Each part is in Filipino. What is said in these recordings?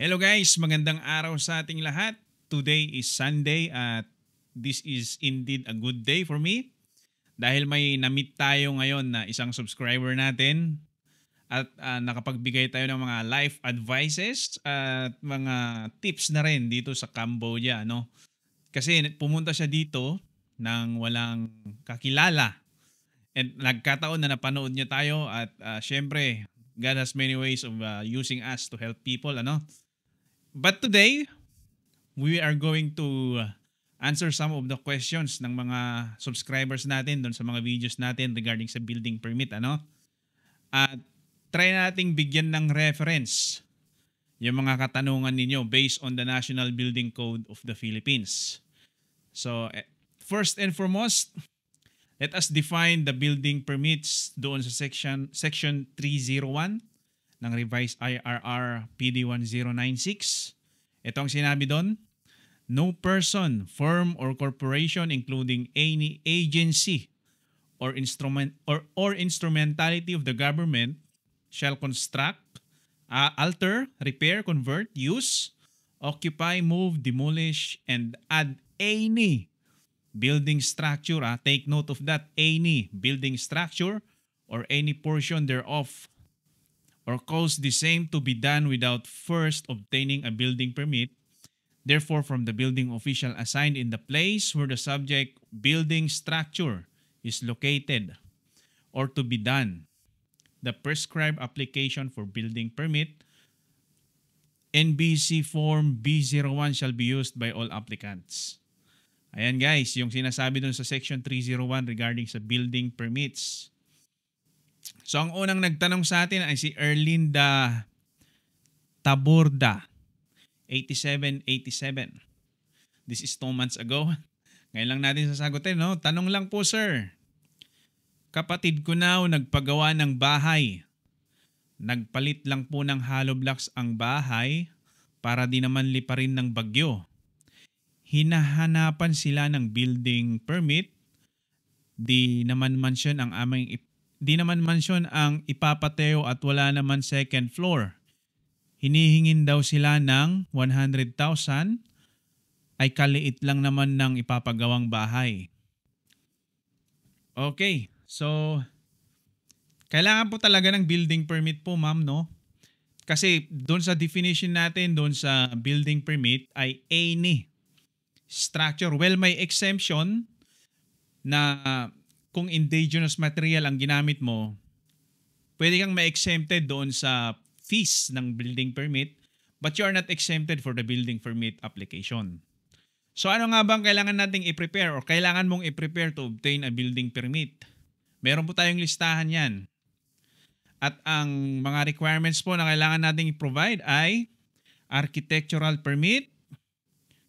Hello guys, magandang araw sa ating lahat. Today is Sunday at this is indeed a good day for me dahil may na-meet tayo ngayon na isang subscriber natin at nakapagbigay tayo ng mga life advices at mga tips na rin dito sa Cambodia, no? Kasi pumunta siya dito nang walang kakilala and nagkataon na napanood niya tayo at syempre God has many ways of using us to help people, ano? But today, we are going to answer some of the questions ng mga subscribers natin doon sa mga videos natin regarding sa building permit, ano? At try nating bigyan ng reference yung mga katanungan ninyo based on the National Building Code of the Philippines. So, first and foremost, let us define the building permits doon sa section 301 ng revised IRR PD 1096. Ito ang sinabi doon: no person, firm or corporation including any agency or instrumentality of the government shall construct, alter, repair, convert, use, occupy, move, demolish, and add any building structure, take note of that, any building structure or any portion thereof, or cause the same to be done without first obtaining a building permit, therefore from the building official assigned in the place where the subject building structure is located, or to be done, the prescribed application for building permit, NBC Form B01 shall be used by all applicants. Ayan guys, yung sinasabi dun sa section 301 regarding sa building permits. So ang unang nagtanong sa atin ay si Erlinda Taborda, 8787. This is 2 months ago. Ngayon lang natin sasagutin, no? Tanong lang po, sir. Kapatid ko na nagpagawa ng bahay. Nagpalit lang po ng hollow blocks ang bahay para di naman liparin ng bagyo. Hinahanapan sila ng building permit. Di naman mansion ang ipapateo at wala naman second floor. Hinihingin daw sila ng 100,000 ay kaliit lang naman ng ipapagawang bahay. Okay, so kailangan po talaga ng building permit po, ma'am, no? Kasi doon sa definition natin, doon sa building permit ay any structure. Well, may exemption na kung indigenous material ang ginamit mo, pwede kang ma-exempted doon sa fees ng building permit, but you are not exempted for the building permit application. So ano nga bang kailangan nating i-prepare or kailangan mong i-prepare to obtain a building permit? Meron po tayong listahan yan. At ang mga requirements po na kailangan nating i-provide ay architectural permit,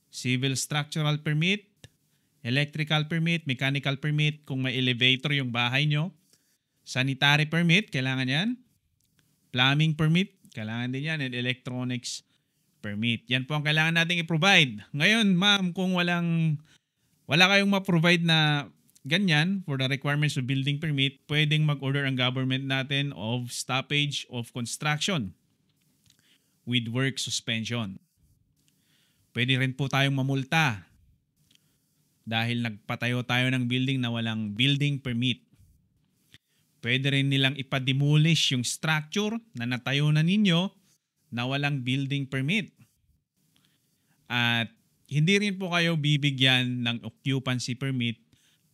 civil structural permit, electrical permit, mechanical permit kung may elevator yung bahay nyo, sanitary permit, kailangan yan, plumbing permit, kailangan din yan, and electronics permit. Yan po ang kailangan nating i-provide. Ngayon, ma'am, kung wala kayong ma-provide na ganyan for the requirements of building permit, pwedeng mag-order ang government natin of stoppage of construction with work suspension. Pwede rin po tayong mamulta dahil nagpatayo tayo ng building na walang building permit. Pwede rin nilang ipa-demolish yung structure na natayo na ninyo na walang building permit. At hindi rin po kayo bibigyan ng occupancy permit.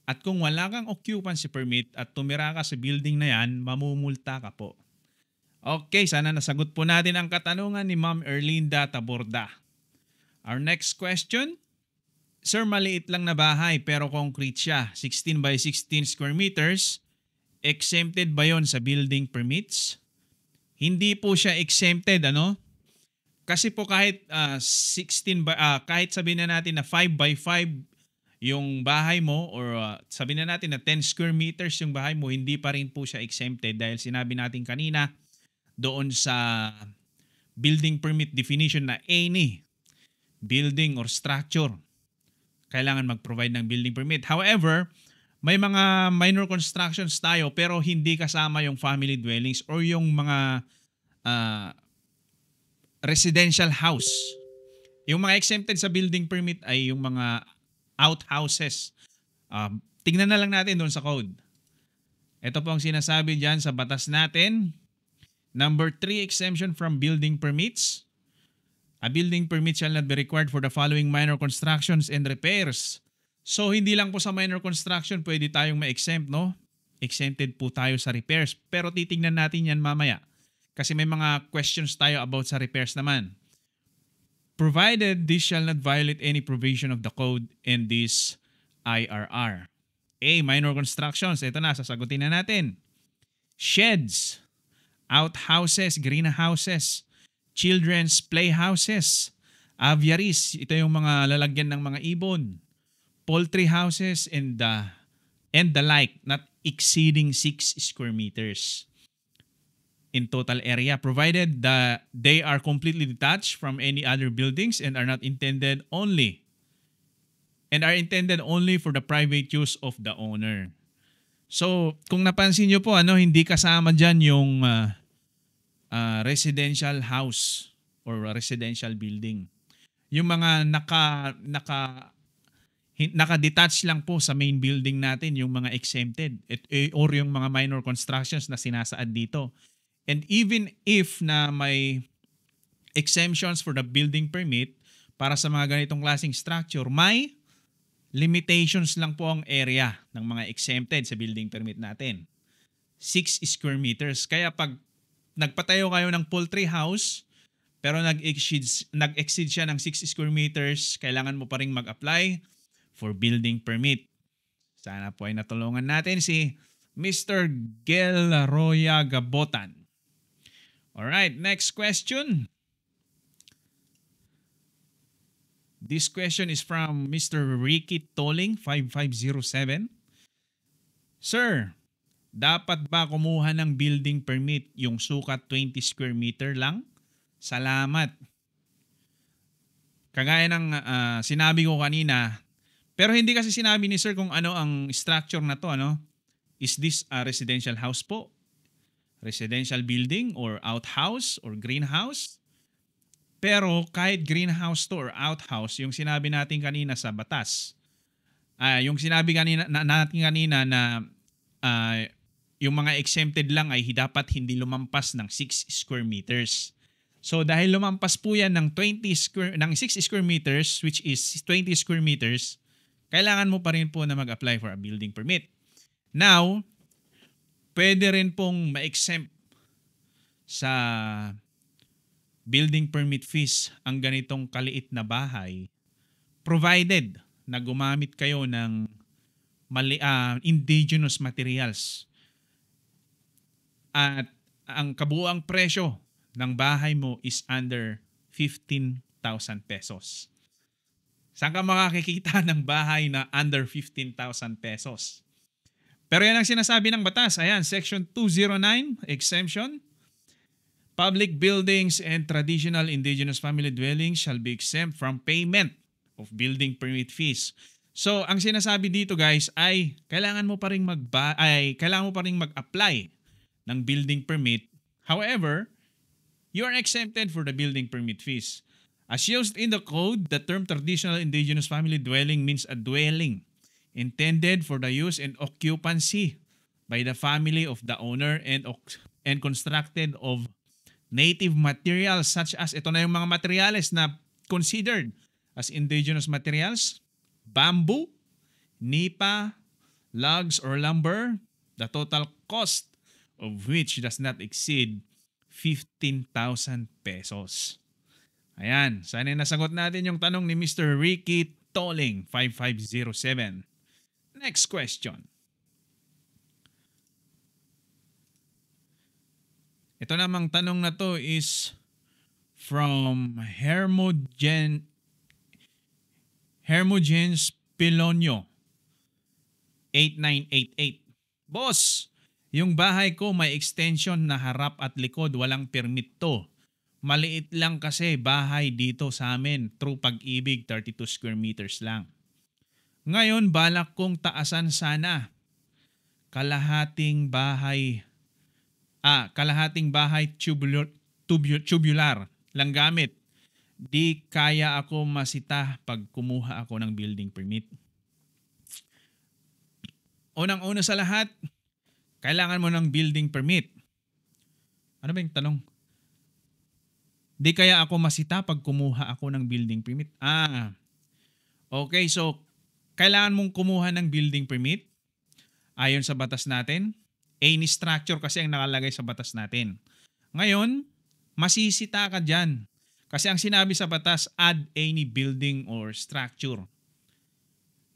At kung wala kang occupancy permit at tumira ka sa building na yan, mamumulta ka po. Okay, sana nasagot po natin ang katanungan ni Ma'am Erlinda Taborda. Our next question. Sir, maliit lang na bahay pero concrete siya. 16 by 16 square meters. Exempted ba yon sa building permits? Hindi po siya exempted, ano? Kasi po kahit kahit sabihin na natin na 5 by 5 yung bahay mo or sabihin na natin na 10 square meters yung bahay mo, hindi pa rin po siya exempted dahil sinabi natin kanina doon sa building permit definition na any building or structure kailangan mag-provide ng building permit. However, may mga minor constructions tayo pero hindi kasama yung family dwellings or yung mga residential house. Yung mga exempted sa building permit ay yung mga outhouses. Tingnan na lang natin doon sa code. Ito po ang sinasabi dyan sa batas natin. Number 3, exemption from building permits. A building permit shall not be required for the following minor constructions and repairs. So, hindi lang po sa minor construction pwede tayong ma-exempt, no? Exempted po tayo sa repairs. Pero titingnan natin yan mamaya. Kasi may mga questions tayo about sa repairs naman. Provided this shall not violate any provision of the code and this IRR. A. Minor constructions. Ito na, sasagutin na natin. Sheds, outhouses, greenhouses, children's playhouses, aviaries. Ito yung mga lalagyan ng mga ibon. Poultry houses and the like, not exceeding 6 square meters in total area, provided that they are completely detached from any other buildings and are intended only for the private use of the owner. So, kung napansin nyo po, hindi kasama dyan yung residential house or residential building. Yung mga naka-detach lang po sa main building natin, yung mga exempted or yung mga minor constructions na sinasaad dito. And even if na may exemptions for the building permit para sa mga ganitong klaseng structure, may limitations lang po ang area ng mga exempted sa building permit natin. 6 square meters. Kaya pag nagpatayo kayo ng poultry house, pero nag-exceed siya ng 6 square meters, kailangan mo pa rin mag-apply for building permit. Sana po ay natulungan natin si Mr. Gel Roya Gabotan. Alright, next question. This question is from Mr. Ricky Toling, 5507. Sir, dapat ba kumuha ng building permit yung sukat 20 square meter lang? Salamat. Kagaya ng sinabi ko kanina, pero hindi kasi sinabi ni sir kung ano ang structure na to. Is this a residential house po? Residential building or outhouse or greenhouse? Pero kahit greenhouse to or outhouse, yung sinabi natin kanina sa batas, yung sinabi natin kanina na yung mga exempted lang ay dapat hindi lumampas ng 6 square meters. So dahil lumampas po yan ng 6 square meters, which is 20 square meters, kailangan mo pa rin po na mag-apply for a building permit. Now, pwede rin pong ma-exempt sa building permit fees ang ganitong kaliit na bahay provided na gumamit kayo ng indigenous materials at ang kabuuang presyo ng bahay mo is under 15,000 pesos. Saan ka makakikita ng bahay na under 15,000 pesos? Pero yan ang sinasabi ng batas. Ayan, Section 209, exemption. Public buildings and traditional indigenous family dwellings shall be exempt from payment of building permit fees. So, ang sinasabi dito guys ay kailangan mo pa ring mag-apply ng building permit. However, you are exempted for the building permit fees. As used in the code, the term traditional indigenous family dwelling means a dwelling intended for the use and occupancy by the family of the owner and constructed of native materials such as, ito na yung mga materials na considered as indigenous materials: bamboo, nipa, logs or lumber, the total cost of which does not exceed 15,000 pesos. Ayan, sana nasagot natin yung tanong ni Mr. Ricky Toling, 5507. Next question. Ito namang tanong na to is from Hermogens Pilonio, 8988. Boss, yung bahay ko may extension na harap at likod, walang permit to. Maliit lang kasi bahay dito sa amin, through Pag-ibig, 32 square meters lang. Ngayon, balak kong taasan sana. Kalahating bahay tubular lang gamit. Di kaya ako masita pag kumuha ako ng building permit. Unang-una sa lahat, kailangan mo ng building permit. Ano ba yung tanong? Di kaya ako masita pag kumuha ako ng building permit. Okay. So, kailangan mong kumuha ng building permit ayon sa batas natin. Any structure kasi ang nakalagay sa batas natin. Ngayon, masisita ka dyan. Kasi ang sinabi sa batas, add any building or structure.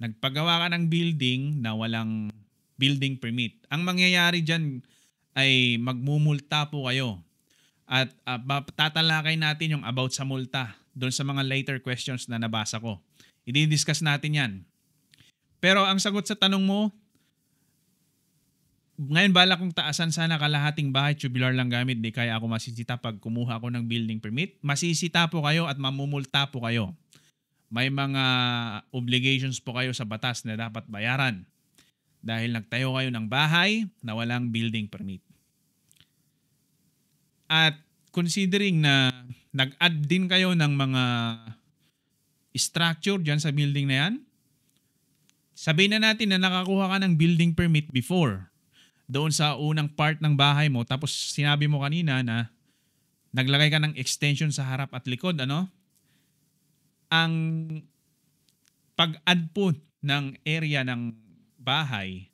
Nagpagawa ka ng building na walang building permit. Ang mangyayari dyan ay magmumulta po kayo. At tatalakay natin yung about sa multa doon sa mga later questions na nabasa ko. I-discuss natin yan. Pero ang sagot sa tanong mo, ngayon bala kong taasan sana kalahating bahay, tubular lang gamit, di kaya ako masisita pag kumuha ako ng building permit. Masisita po kayo at mamumulta po kayo. May mga obligations po kayo sa batas na dapat bayaran dahil nagtayo kayo ng bahay na walang building permit. At considering na nag-add din kayo ng mga structure dyan sa building na yan, sabihin na natin na nakakuha ka ng building permit before doon sa unang part ng bahay mo, tapos sinabi mo kanina na naglagay ka ng extension sa harap at likod, ano? Ang pag-add po ng area ng bahay,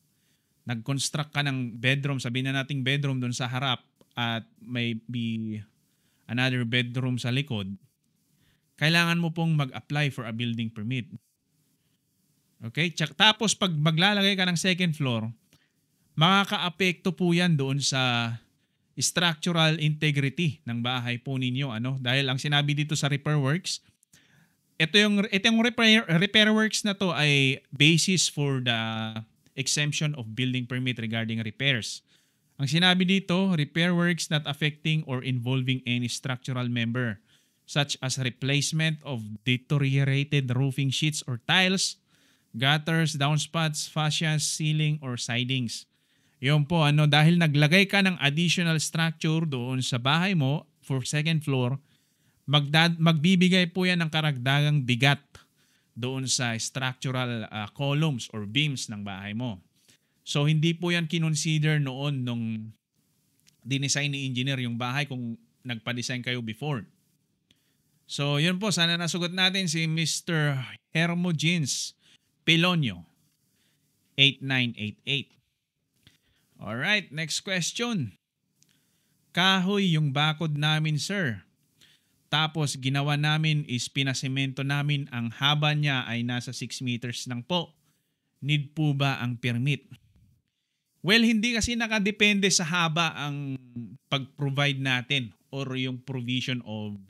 nag-construct ka ng bedroom, sabihin na nating bedroom doon sa harap at maybe another bedroom sa likod, kailangan mo pong mag-apply for a building permit. Okay? Tapos pag maglalagay ka ng second floor, makaka-apekto po yan doon sa structural integrity ng bahay po ninyo. Ano? Dahil ang sinabi dito sa repair works, ito yung repair works na to ay basis for the exemption of building permit regarding repairs. Ang sinabi dito, repair works not affecting or involving any structural member such as replacement of deteriorated roofing sheets or tiles, gutters, downspouts, fascias, ceiling, or sidings. Yun po, dahil naglagay ka ng additional structure doon sa bahay mo for second floor, magbibigay po yan ng karagdagang bigat doon sa structural columns or beams ng bahay mo. So hindi po yan kinonsider noon nung dinesign ni engineer yung bahay kung nagpa-design kayo before. So yun po, sana nasugot natin si Mr. Hermogenes Pelonio, 8988. Alright, next question. Kahoy yung bakod namin, sir. Tapos ginawa namin is pinasemento namin, ang haba niya ay nasa 6 meters lang po. Need po ba ang permit? Well, hindi kasi nakadepende sa haba ang pag-provide natin or yung provision of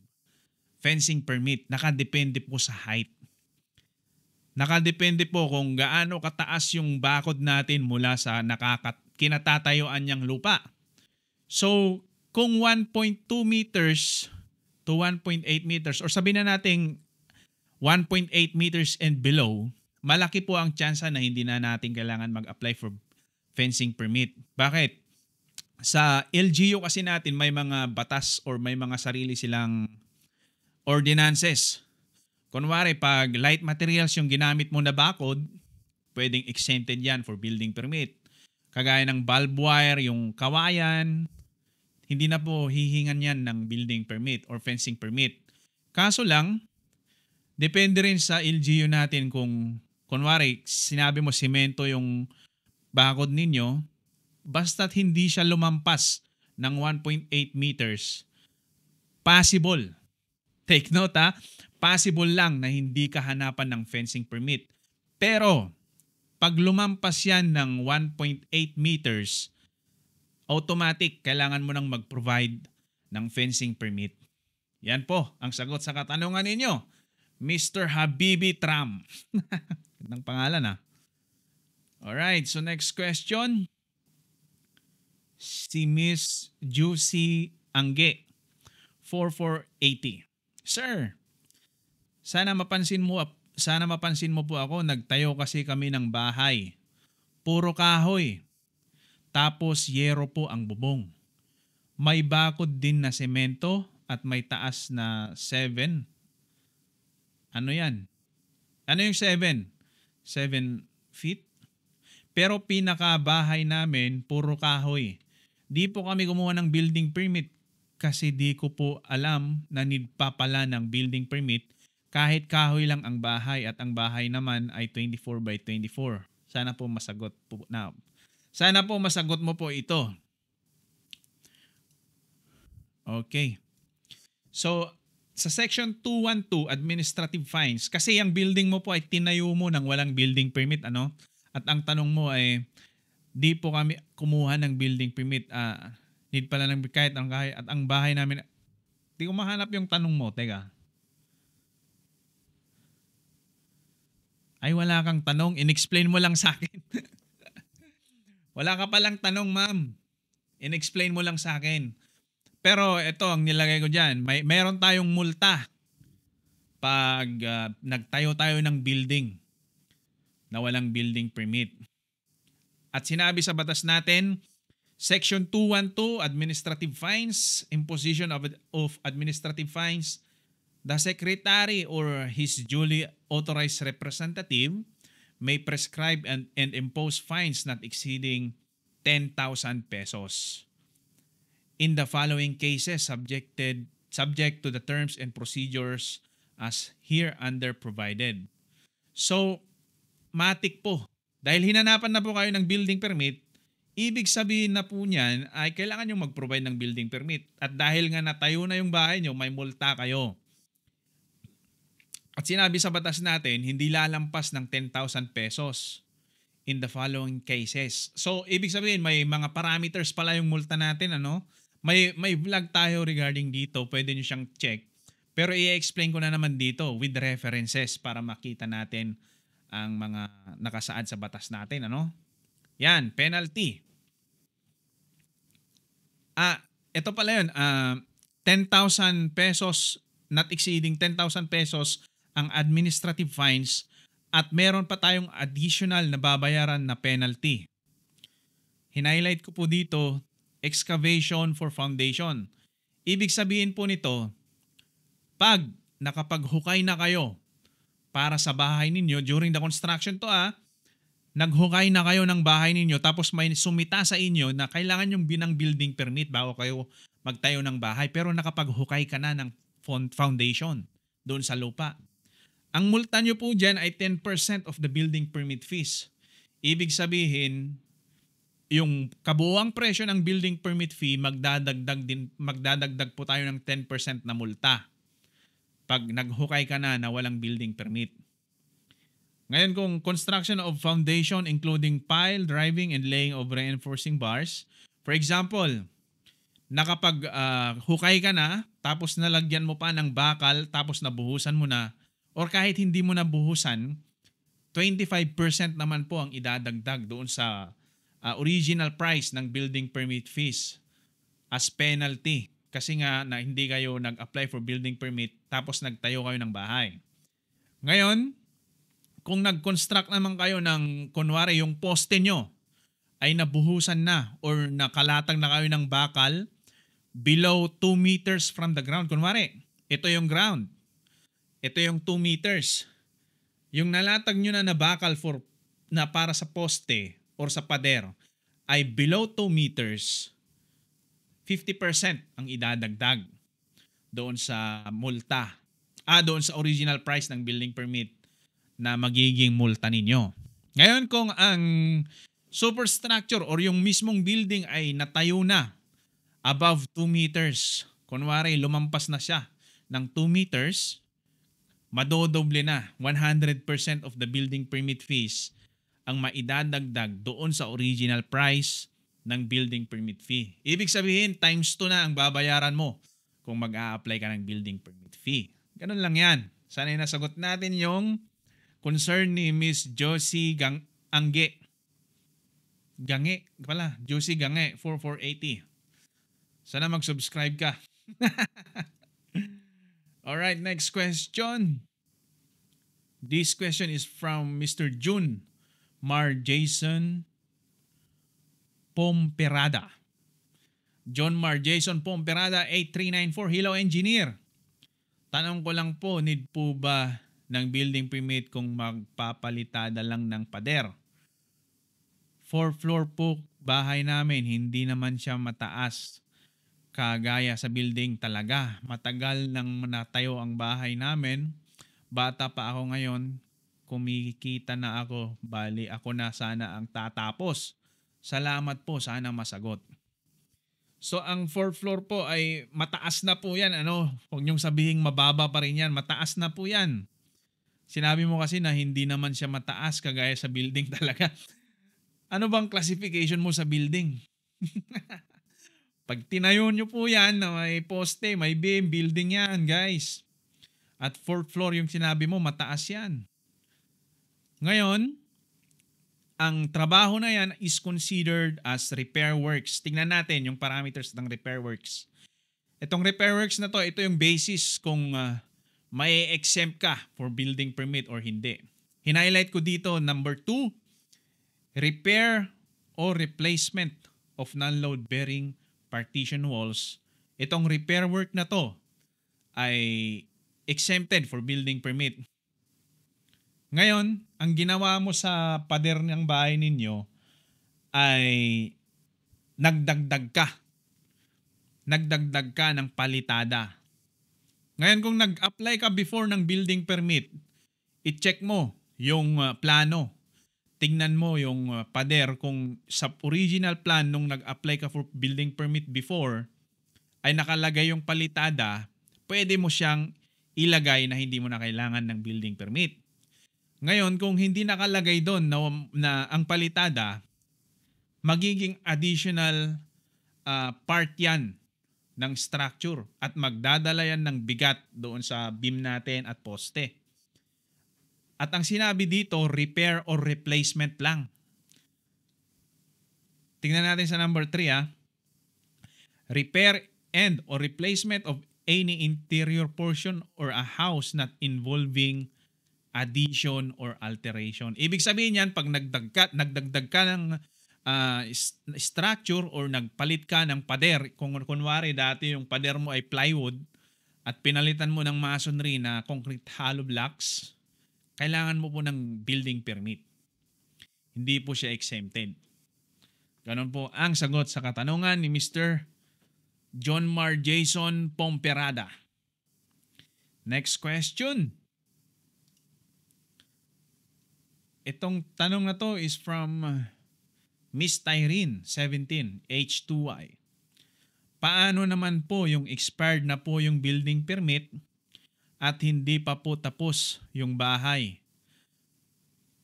fencing permit. Nakadepende po sa height. Nakadepende po kung gaano kataas yung bakod natin mula sa kinatatayuan niyang lupa. So, kung 1.2 meters to 1.8 meters or sabihin na natin 1.8 meters and below, malaki po ang tsansa na hindi na natin kailangan mag-apply for fencing permit. Bakit? Sa LGU kasi natin may mga batas or may mga sarili silang ordinances. Kunwari, pag light materials yung ginamit mo na bakod, pwedeng exempted yan for building permit. Kagaya ng bulb wire, yung kawayan, hindi na po hihingan yan ng building permit or fencing permit. Kaso lang, depende rin sa LGU natin kung, kunwari, sinabi mo semento yung bakod ninyo, basta't hindi siya lumampas ng 1.8 meters, possible. Take note ha, possible lang na hindi kahanapan ng fencing permit. Pero, pag lumampas yan ng 1.8 meters, automatic, kailangan mo nang mag-provide ng fencing permit. Yan po ang sagot sa katanungan ninyo, Mr. Habibi Tram. Gandang pangalan ha. Alright, so next question. Si Miss Juicy Angge, 4480. Sir, sana mapansin mo po ako, nagtayo kasi kami ng bahay. Puro kahoy. Tapos yero po ang bubong. May bakod din na semento at may taas na 7. Ano yan? Ano yung 7? 7 feet? Pero pinakabahay namin, puro kahoy. Di po kami kumuha ng building permit kasi di ko po alam na need pa pala ng building permit kahit kahoy lang ang bahay at ang bahay naman ay 24 by 24. Sana po masagot po na. Sana po masagot mo po ito. Okay. So, sa section 212, administrative fines, kasi yung building mo po ay tinayo mo ng walang building permit, ano? At ang tanong mo ay, di po kami kumuha ng building permit. Need pala ng kahit ang bahay. At ang bahay namin, di ko mahanap yung tanong mo. Teka. Ay, wala kang tanong. In-explain mo lang sa akin. Wala ka palang tanong, ma'am. In-explain mo lang sa akin. Pero ito ang nilagay ko dyan. Meron tayong multa pag nagtayo tayo ng building na walang building permit. At sinabi sa batas natin, Section 212, Administrative Fines, Imposition of Administrative Fines, the Secretary or his duly authorized representative may prescribe and impose fines not exceeding 10,000 pesos. In the following cases subject to the terms and procedures as hereunder provided. So, matik po. Dahil hinanapan na po kayo ng building permit, ibig sabihin na po niyan ay kailangan nyo mag-provide ng building permit. At dahil nga natayo na yung bahay nyo, may multa kayo. At sinabi sa batas natin, hindi lalampas ng 10,000 pesos in the following cases. So, ibig sabihin, may mga parameters pala yung multa natin, ano? May vlog tayo regarding dito. Pwede nyo siyang check. Pero i-explain ko na naman dito with references para makita natin ang mga nakasaad sa batas natin. Ano? Yan, penalty. Ito pala yun. 10,000 pesos, not exceeding 10,000 pesos ang administrative fines at meron pa tayong additional na babayaran na penalty. Hinighlight ko po dito, excavation for foundation. Ibig sabihin po nito, pag nakapaghukay na kayo para sa bahay ninyo during the construction to naghukay na kayo ng bahay ninyo tapos may sumita sa inyo na kailangan yung binang building permit bago kayo magtayo ng bahay pero nakapaghukay ka na ng foundation doon sa lupa. Ang multa nyo po dyan ay 10% of the building permit fees. Ibig sabihin, yung kabuuang presyo ng building permit fee, magdadagdag po tayo ng 10% na multa pag naghukay ka na walang building permit. Ngayon kung construction of foundation including pile, driving, and laying of reinforcing bars, for example, hukay ka na, tapos nalagyan mo pa ng bakal, tapos nabuhusan mo na, or kahit hindi mo nabuhusan, 25% naman po ang idadagdag doon sa original price ng building permit fees as penalty kasi nga na hindi kayo nag-apply for building permit tapos nagtayo kayo ng bahay. Ngayon, kung nag-construct naman kayo ng kunwari yung poste nyo ay nabuhusan na or nakalatag na kayo ng bakal below 2 meters from the ground. Kunwari, ito yung ground. Ito yung 2 meters. Yung nalatag nyo na bakal na para sa poste or sa pader ay below 2 meters, 50% ang idadagdag doon sa multa. Doon sa original price ng building permit na magiging multa ninyo. Ngayon kung ang superstructure or yung mismong building ay natayo na above 2 meters, kunwari lumampas na siya ng 2 meters, madodoble na 100% of the building permit fees ang maidadagdag doon sa original price ng building permit fee. Ibig sabihin, times 2 na ang babayaran mo kung mag-a-apply ka ng building permit fee. Ganun lang yan. Sana nasagot natin yung concern ni Miss Josie Gange pala. Josie Gange, 4480. Sana mag-subscribe ka. Alright, next question. This question is from Mr. June Mar Jason Pomperada. John Mar Jason Pomperada 8394, hello engineer. Tanong ko lang po, need po ba ng building permit kung magpapalitada lang ng pader? 4th floor po bahay namin, hindi naman siya mataas kagaya sa building talaga. Matagal nang natayo ang bahay namin. Bata pa ako ngayon, kumikita na ako, bali ako na sana ang tatapos. Salamat po, sana masagot. So ang 4th floor po ay mataas na po yan. Huwag niyong sabihing mababa pa rin yan. Mataas na po yan. Sinabi mo kasi na hindi naman siya mataas kagaya sa building talaga. Ano bang classification mo sa building? Pag tinayo nyo po yan na may poste, may beam, building yan guys. At 4th floor yung sinabi mo, mataas yan. Ngayon, ang trabaho na yan is considered as repair works. Tingnan natin yung parameters ng repair works. Itong repair works na to, ito yung basis kung may exempt ka for building permit or hindi. Hinighlight ko dito, number 2, repair or replacement of non-load bearing partition walls. Itong repair work na to ay exempted for building permit. Ngayon, ang ginawa mo sa pader ng bahay ninyo ay nagdagdag ka. Nagdagdag ka ng palitada. Ngayon, kung nag-apply ka before ng building permit, i-check mo yung plano. Tingnan mo yung pader kung sa original plan nung nag-apply ka for building permit before ay nakalagay yung palitada, pwede mo siyang ilagay na hindi mo na kailangan ng building permit. Ngayon, kung hindi nakalagay doon na ang palitada, magiging additional part yan ng structure at magdadala yan ng bigat doon sa beam natin at poste. At ang sinabi dito, repair or replacement lang. Tingnan natin sa number 3 Repair and or replacement of any interior portion or a house not involving addition or alteration. Ibig sabihin yan, pag nagdagdag ka ng structure or nagpalit ka ng pader, kung kunwari dati yung pader mo ay plywood at pinalitan mo ng masonry na concrete hollow blocks, kailangan mo po ng building permit. Hindi po siya exempted. Ganon po ang sagot sa katanungan ni Mr. John Mar Jason Pomperada. Next question. Itong tanong na to is from Miss Tyrene, 17, H2Y. Paano naman po yung expired na po yung building permit at hindi pa po tapos yung bahay?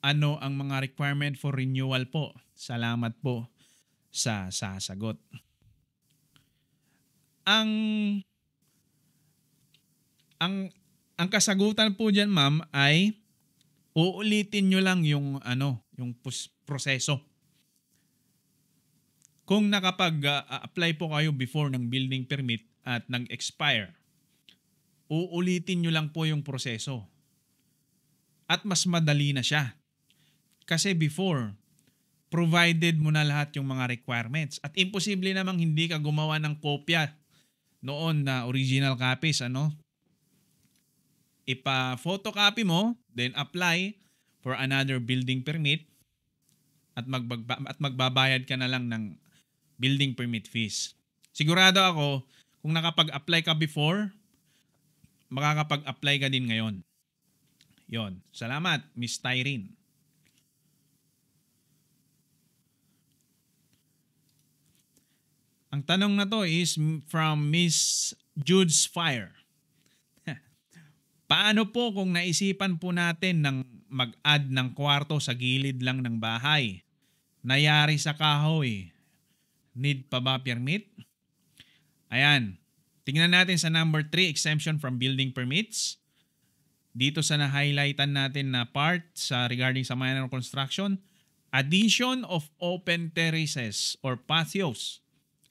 Ano ang mga requirement for renewal po? Salamat po sa sasagot. Ang kasagutan po diyan, ma'am, ay uulitin nyo lang yung proseso. Kung nakapag-apply po kayo before ng building permit at nag-expire, uulitin nyo lang po yung proseso. At mas madali na siya. Kasi before, provided mo na lahat yung mga requirements. At imposible namang hindi ka gumawa ng kopya noon na original copies. Ipa-photocopy mo, then apply for another building permit at magbabayad ka na lang ng building permit fees. Sigurado ako, kung nakapag-apply ka before, makakapag-apply ka din ngayon. Yon. Salamat, Miss Tyrene. Ang tanong na to is from Miss Jude's Fire. Paano po kung naisipan po natin ng mag-add ng kwarto sa gilid lang ng bahay? Nayari sa kahoy. Need pa ba permit? Ayan. Tingnan natin sa number 3, exemption from building permits. Dito sa na-highlightan natin na part sa regarding sa minor construction, addition of open terraces or patios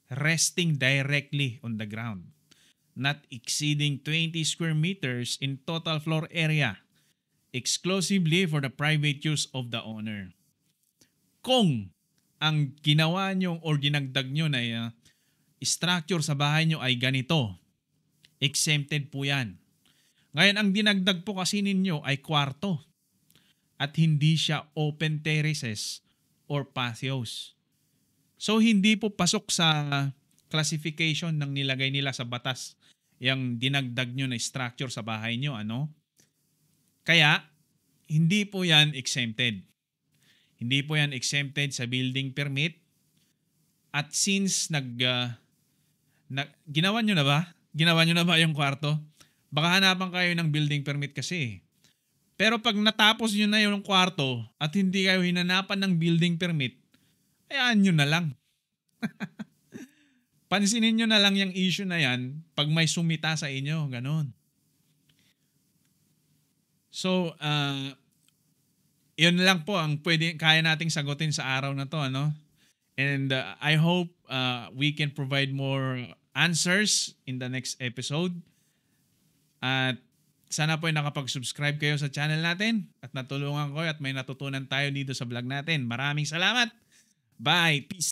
resting directly on the ground, not exceeding 20 square meters in total floor area, exclusively for the private use of the owner. Kung ang ginawa nyo or dinagdag nyo na structure sa bahay nyo ay ganito, exempted po yan. Ngayon, ang dinagdag po kasi ninyo ay kwarto at hindi siya open terraces or patios. So, hindi po pasok sa classification ng nilagay nila sa batas yung dinagdag nyo na structure sa bahay nyo. Kaya, hindi po yan exempted. Hindi po yan exempted sa building permit. At since ginawa nyo na ba? Ginawa nyo na ba yung kwarto? Baka hanapan kayo ng building permit kasi. Pero pag natapos nyo na yung kwarto at hindi kayo hinanapan ng building permit, ayaan nyo na lang. Pansinin nyo na lang yung issue na yan pag may sumita sa inyo. Ganon. So, yun lang po ang kaya nating sagutin sa araw na to. And I hope we can provide more answers in the next episode. At sana po ay nakapag-subscribe kayo sa channel natin at natulungan ko at may natutunan tayo dito sa vlog natin. Maraming salamat. Bye. Peace.